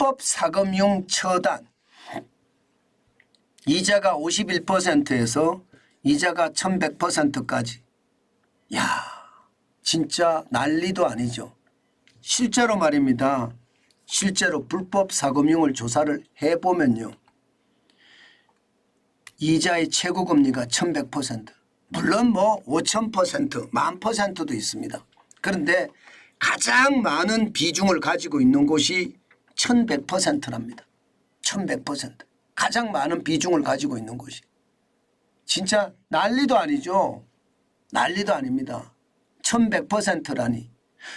불법 사금융 처단, 이자가 51%에서 이자가 1100%까지. 야, 진짜 난리도 아니죠. 실제로 말입니다. 실제로 불법 사금융을 조사를 해보면요, 이자의 최고금리가 1100%, 물론 뭐 5000%, 10,000%도 있습니다. 그런데 가장 많은 비중을 가지고 있는 곳이 1100%랍니다. 1100%. 가장 많은 비중을 가지고 있는 곳이. 진짜 난리도 아니죠. 난리도 아닙니다. 1100%라니.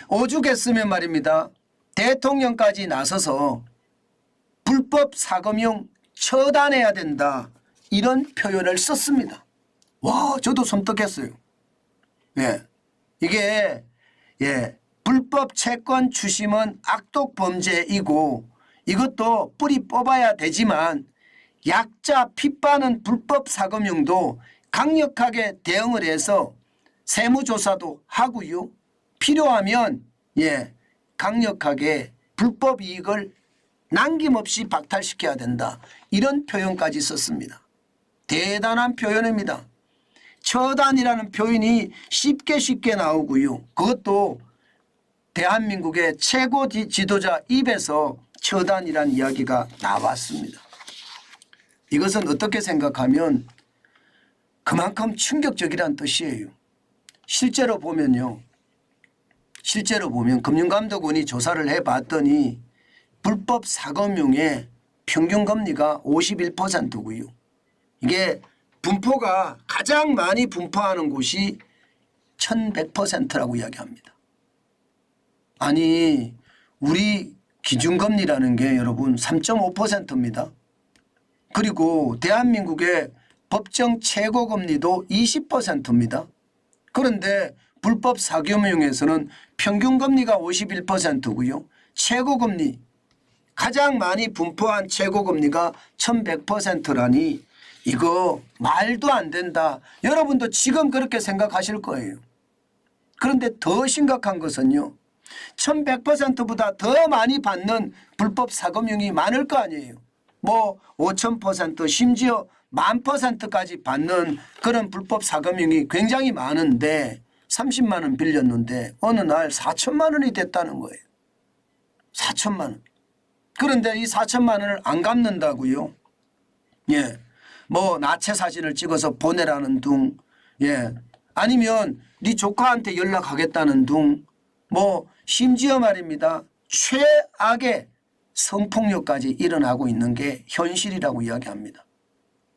오죽했으면 말입니다. 대통령까지 나서서 불법 사금융 처단해야 된다, 이런 표현을 썼습니다. 와, 저도 섬뜩했어요. 예, 이게 불법 채권 추심은 악독 범죄이고 이것도 뿌리 뽑아야 되지만 약자 핏바는 불법 사금융도 강력하게 대응을 해서 세무조사도 하고요. 필요하면 강력하게 불법 이익을 남김없이 박탈시켜야 된다, 이런 표현까지 썼습니다. 대단한 표현입니다. 처단이라는 표현이 쉽게 나오고요. 그것도 대한민국의 최고 지도자 입에서 처단이라는 이야기가 나왔습니다. 이것은 어떻게 생각하면 그만큼 충격적이란 뜻이에요. 실제로 보면 금융감독원이 조사를 해봤더니 불법 사금융의 평균금리가 51%고요. 이게 분포가 가장 많이 분포하는 곳이 1100%라고 이야기합니다. 아니, 우리 기준금리라는 게 여러분 3.5%입니다. 그리고 대한민국의 법정 최고금리도 20%입니다. 그런데 불법 사금융에서는 평균금리가 51%고요. 최고금리, 가장 많이 분포한 최고금리가 1100%라니 이거 말도 안 된다. 여러분도 지금 그렇게 생각하실 거예요. 그런데 더 심각한 것은요, 1100%보다 더 많이 받는 불법 사금융이 많을 거 아니에요. 뭐 5000%, 심지어 10,000%까지 받는 그런 불법 사금융이 굉장히 많은데 30만 원 빌렸는데 어느 날 4천만 원이 됐다는 거예요. 4천만 원. 그런데 이 4천만 원을 안 갚는다고요. 뭐 나체 사진을 찍어서 보내라는 둥, 아니면 네 조카한테 연락하겠다는 둥, 뭐 심지어 말입니다, 최악의 성폭력까지 일어나고 있는 게 현실이라고 이야기합니다.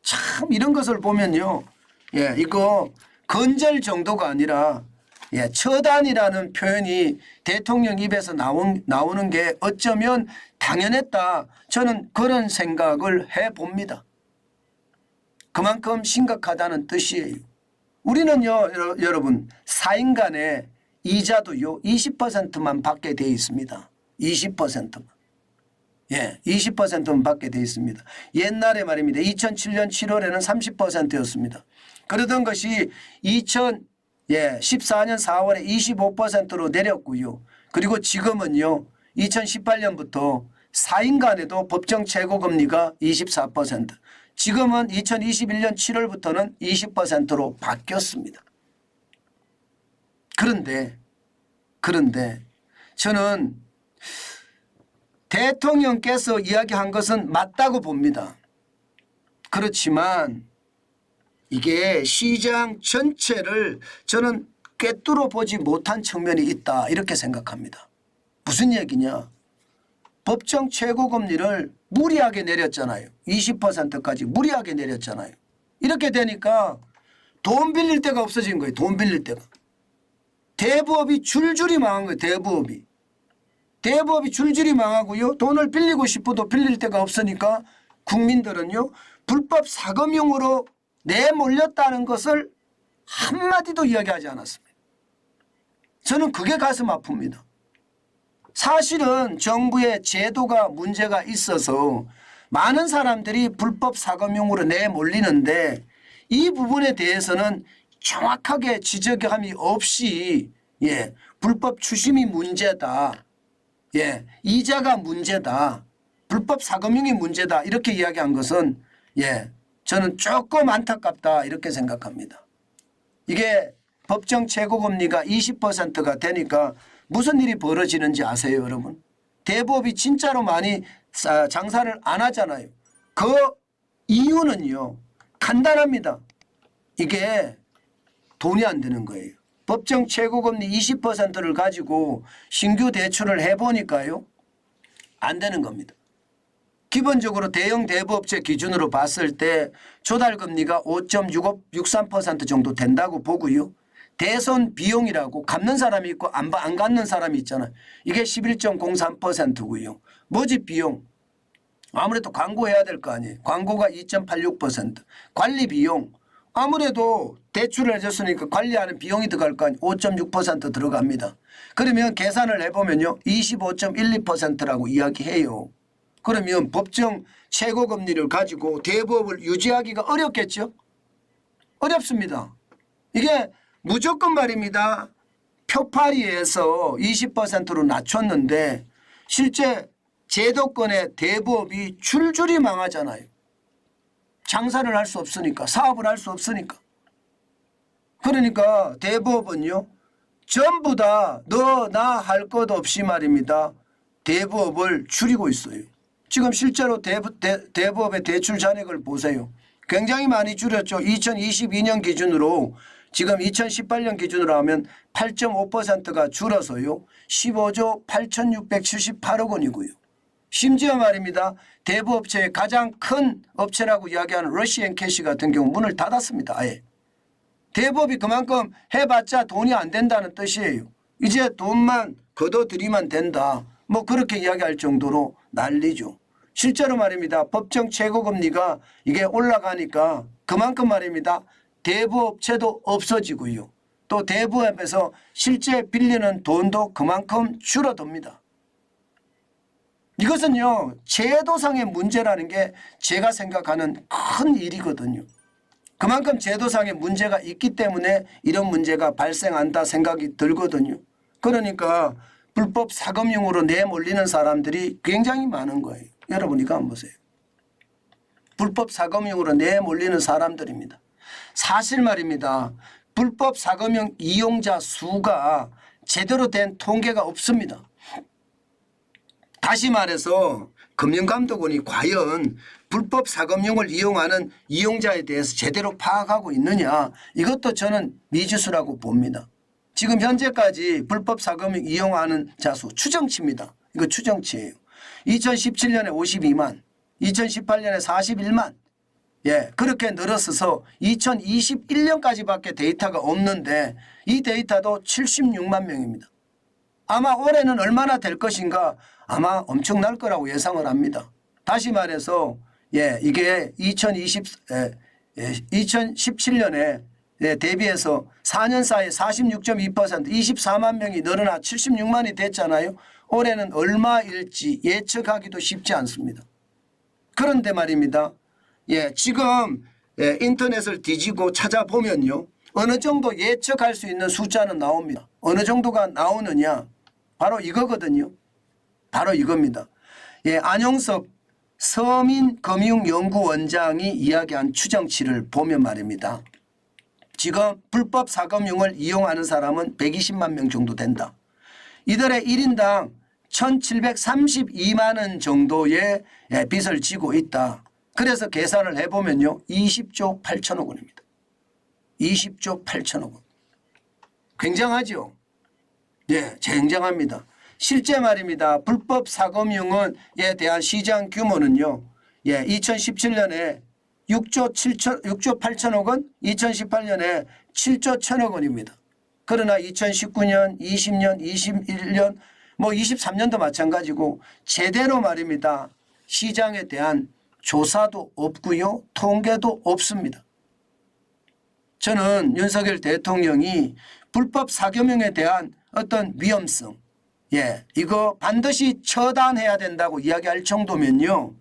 참 이런 것을 보면요, 이거 건절 정도가 아니라 처단이라는 표현이 대통령 입에서 나오는 게 어쩌면 당연했다, 저는 그런 생각을 해봅니다. 그만큼 심각하다는 뜻이에요. 우리는요, 여러분, 사인간에 이자도요 20%만 받게 돼 있습니다. 20%만. 20%만 받게 돼 있습니다. 옛날에 말입니다. 2007년 7월에는 30%였습니다. 그러던 것이 2014년 4월에 25%로 내렸고요. 그리고 지금은요, 2018년부터 사인간에도 법정 최고금리가 24%, 지금은 2021년 7월부터는 20%로 바뀌었습니다. 그런데 저는 대통령께서 이야기한 것은 맞다고 봅니다. 그렇지만 이게 시장 전체를 저는 꿰뚫어 보지 못한 측면이 있다, 이렇게 생각합니다. 무슨 얘기냐? 법정 최고금리를 무리하게 내렸잖아요. 20%까지 무리하게 내렸잖아요. 이렇게 되니까 돈 빌릴 데가 없어진 거예요. 돈 빌릴 데가. 대부업이 줄줄이 망한 거예요. 대부업이 줄줄이 망하고요. 돈을 빌리고 싶어도 빌릴 데가 없으니까 국민들은요, 불법 사금융으로 내몰렸다는 것을 한마디도 이야기하지 않았습니다. 저는 그게 가슴 아픕니다. 사실은 정부의 제도가 문제가 있어서 많은 사람들이 불법 사금융으로 내몰리는데 이 부분에 대해서는 정확하게 지적함이 없이 불법 추심이 문제다, 이자가 문제다, 불법 사금융이 문제다 이렇게 이야기한 것은 저는 조금 안타깝다 이렇게 생각합니다. 이게 법정 최고금리가 20%가 되니까 무슨 일이 벌어지는지 아세요 여러분? 대부업이 진짜로 많이 장사를 안 하잖아요. 그 이유는요 간단합니다. 이게 돈이 안 되는 거예요. 법정 최고금리 20%를 가지고 신규 대출을 해보니까요 안 되는 겁니다. 기본적으로 대형 대부업체 기준으로 봤을 때 조달금리가 5.63% 정도 된다고 보고요. 대손 비용이라고 갚는 사람이 있고 안 갚는 사람이 있잖아요. 이게 11.03%고요. 모집 비용 아무래도 광고해야 될 거 아니에요. 광고가 2.86%. 관리 비용 아무래도 대출을 해줬으니까 관리하는 비용이 들어갈 거 아니에요. 5.6% 들어갑니다. 그러면 계산을 해보면요. 25.12%라고 이야기해요. 그러면 법정 최고금리를 가지고 대부업을 유지하기가 어렵겠죠. 어렵습니다. 이게 무조건 말입니다. 표파리에서 20%로 낮췄는데 실제 제도권의 대부업이 줄줄이 망하잖아요. 장사를 할 수 없으니까 사업을 할 수 없으니까. 그러니까 대부업은요. 전부 다 너 나 할 것 없이 말입니다. 대부업을 줄이고 있어요. 지금 실제로 대부업의 대출 잔액을 보세요. 굉장히 많이 줄였죠. 2022년 기준으로 지금 2018년 기준으로 하면 8.5%가 줄어서요. 15조 8,678억 원이고요. 심지어 말입니다. 대부업체의 가장 큰 업체라고 이야기하는 러시앤캐시 같은 경우 문을 닫았습니다. 아예. 대부업이 그만큼 해봤자 돈이 안 된다는 뜻이에요. 이제 돈만 걷어들이면 된다. 뭐 그렇게 이야기할 정도로 난리죠. 실제로 말입니다. 법정 최고금리가 이게 올라가니까 그만큼 말입니다. 대부업체도 없어지고요. 또 대부업에서 실제 빌리는 돈도 그만큼 줄어듭니다. 이것은요. 제도상의 문제라는 게 제가 생각하는 큰 일이거든요. 그만큼 제도상의 문제가 있기 때문에 이런 문제가 발생한다 생각이 들거든요. 그러니까 불법 사금융으로 내몰리는 사람들이 굉장히 많은 거예요. 여러분 이거 한번 보세요. 불법 사금융으로 내몰리는 사람들입니다. 사실 말입니다. 불법 사금융 이용자 수가 제대로 된 통계가 없습니다. 다시 말해서 금융감독원이 과연 불법 사금융을 이용하는 이용자에 대해서 제대로 파악하고 있느냐 이것도 저는 미지수라고 봅니다. 지금 현재까지 불법 사금융 이용하는 자수 추정치입니다. 이거 추정치예요. 2017년에 52만 2018년에 41만 그렇게 늘었어서 2021년까지밖에 데이터가 없는데 이 데이터도 76만 명입니다. 아마 올해는 얼마나 될 것인가 아마 엄청날 거라고 예상을 합니다. 다시 말해서 이게 2017년에 대비해서 4년 사이에 46.2% 24만 명이 늘어나 76만이 됐잖아요. 올해는 얼마일지 예측하기도 쉽지 않습니다. 그런데 말입니다. 지금 인터넷을 뒤지고 찾아보면요. 어느 정도 예측할 수 있는 숫자는 나옵니다. 어느 정도가 나오느냐. 바로 이거거든요. 바로 이겁니다. 안용섭 서민금융연구원장이 이야기한 추정치를 보면 말입니다. 지금 불법 사금융을 이용하는 사람은 120만 명 정도 된다. 이들의 1인당 1,732만 원 정도의 빚을 지고 있다. 그래서 계산을 해보면요. 20조 8천억 원입니다. 20조 8천억 원. 굉장하죠? 굉장합니다. 실제 말입니다. 불법 사금융에 대한 시장 규모는요. 2017년에 6조 8천억 원, 2018년에 7조 1천억 원입니다. 그러나 2019년, 20년, 21년, 23년도 마찬가지고 제대로 말입니다. 시장에 대한 조사도 없고요. 통계도 없습니다. 저는 윤석열 대통령이 불법 사금융에 대한 어떤 위험성, 이거 반드시 처단해야 된다고 이야기할 정도면요.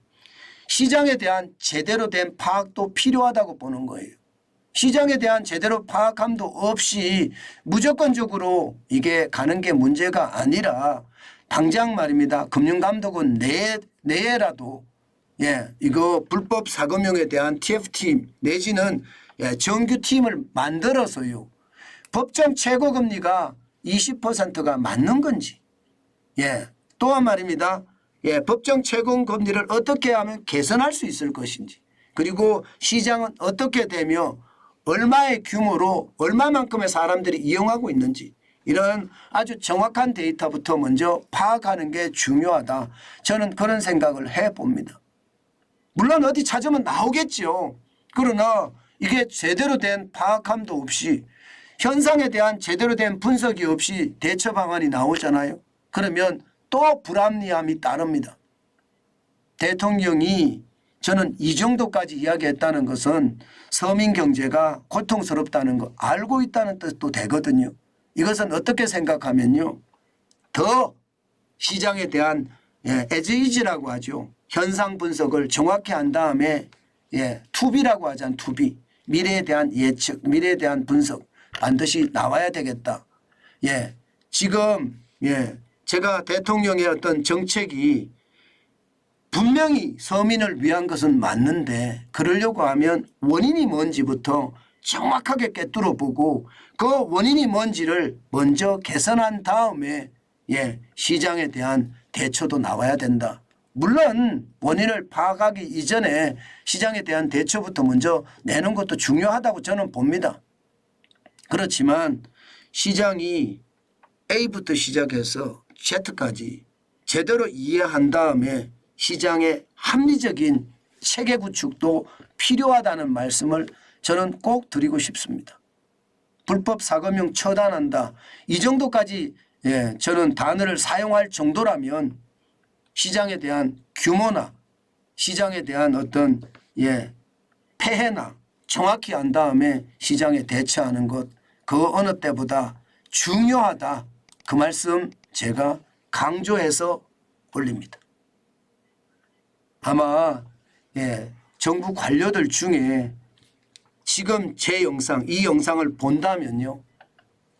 시장에 대한 제대로 된 파악도 필요하다고 보는 거예요. 시장에 대한 제대로 파악함도 없이 무조건적으로 이게 가는 게 문제가 아니라 당장 말입니다. 금융감독원 내에라도 이거 불법 사금융에 대한 TF팀 내지는 정규팀을 만들어서요. 법정 최고금리가 20%가 맞는 건지 또한 말입니다. 법정 최고금리를 어떻게 하면 개선할 수 있을 것인지 그리고 시장은 어떻게 되며 얼마의 규모로 얼마만큼의 사람들이 이용하고 있는지 이런 아주 정확한 데이터부터 먼저 파악하는 게 중요하다. 저는 그런 생각을 해봅니다. 물론 어디 찾으면 나오겠죠. 그러나 이게 제대로 된 파악함도 없이 현상에 대한 제대로 된 분석이 없이 대처 방안이 나오잖아요. 그러면 또 불합리함이 따릅니다. 대통령이 저는 이 정도까지 이야기했다는 것은 서민 경제가 고통스럽다는 거 알고 있다는 뜻도 되거든요. 이것은 어떻게 생각하면요. 더 시장에 대한 에즈이지라고 하죠. 현상 분석을 정확히 한 다음에 투비라고 하잖아요. 투비. 미래에 대한 예측, 미래에 대한 분석 반드시 나와야 되겠다. 지금 제가 대통령의 어떤 정책이 분명히 서민을 위한 것은 맞는데 그러려고 하면 원인이 뭔지부터 정확하게 꿰뚫어 보고 그 원인이 뭔지를 먼저 개선한 다음에 시장에 대한 대처도 나와야 된다. 물론 원인을 파악하기 이전에 시장에 대한 대처부터 먼저 내는 것도 중요하다고 저는 봅니다. 그렇지만 시장이 A부터 시작해서 Z까지 제대로 이해한 다음에 시장의 합리적인 체계 구축도 필요하다는 말씀을 저는 꼭 드리고 싶습니다. 불법 사금융 처단한다. 이 정도까지 저는 단어를 사용할 정도라면 시장에 대한 규모나 시장에 대한 어떤 폐해나 정확히 안 다음에 시장에 대처하는 것 그 어느 때보다 중요하다. 그 말씀 제가 강조해서 올립니다. 아마 정부 관료들 중에 지금 제 영상 이 영상을 본다면요.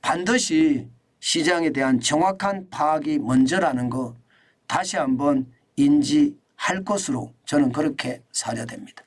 반드시 시장에 대한 정확한 파악이 먼저라는 거 다시 한번 인지할 것으로 저는 그렇게 사려됩니다.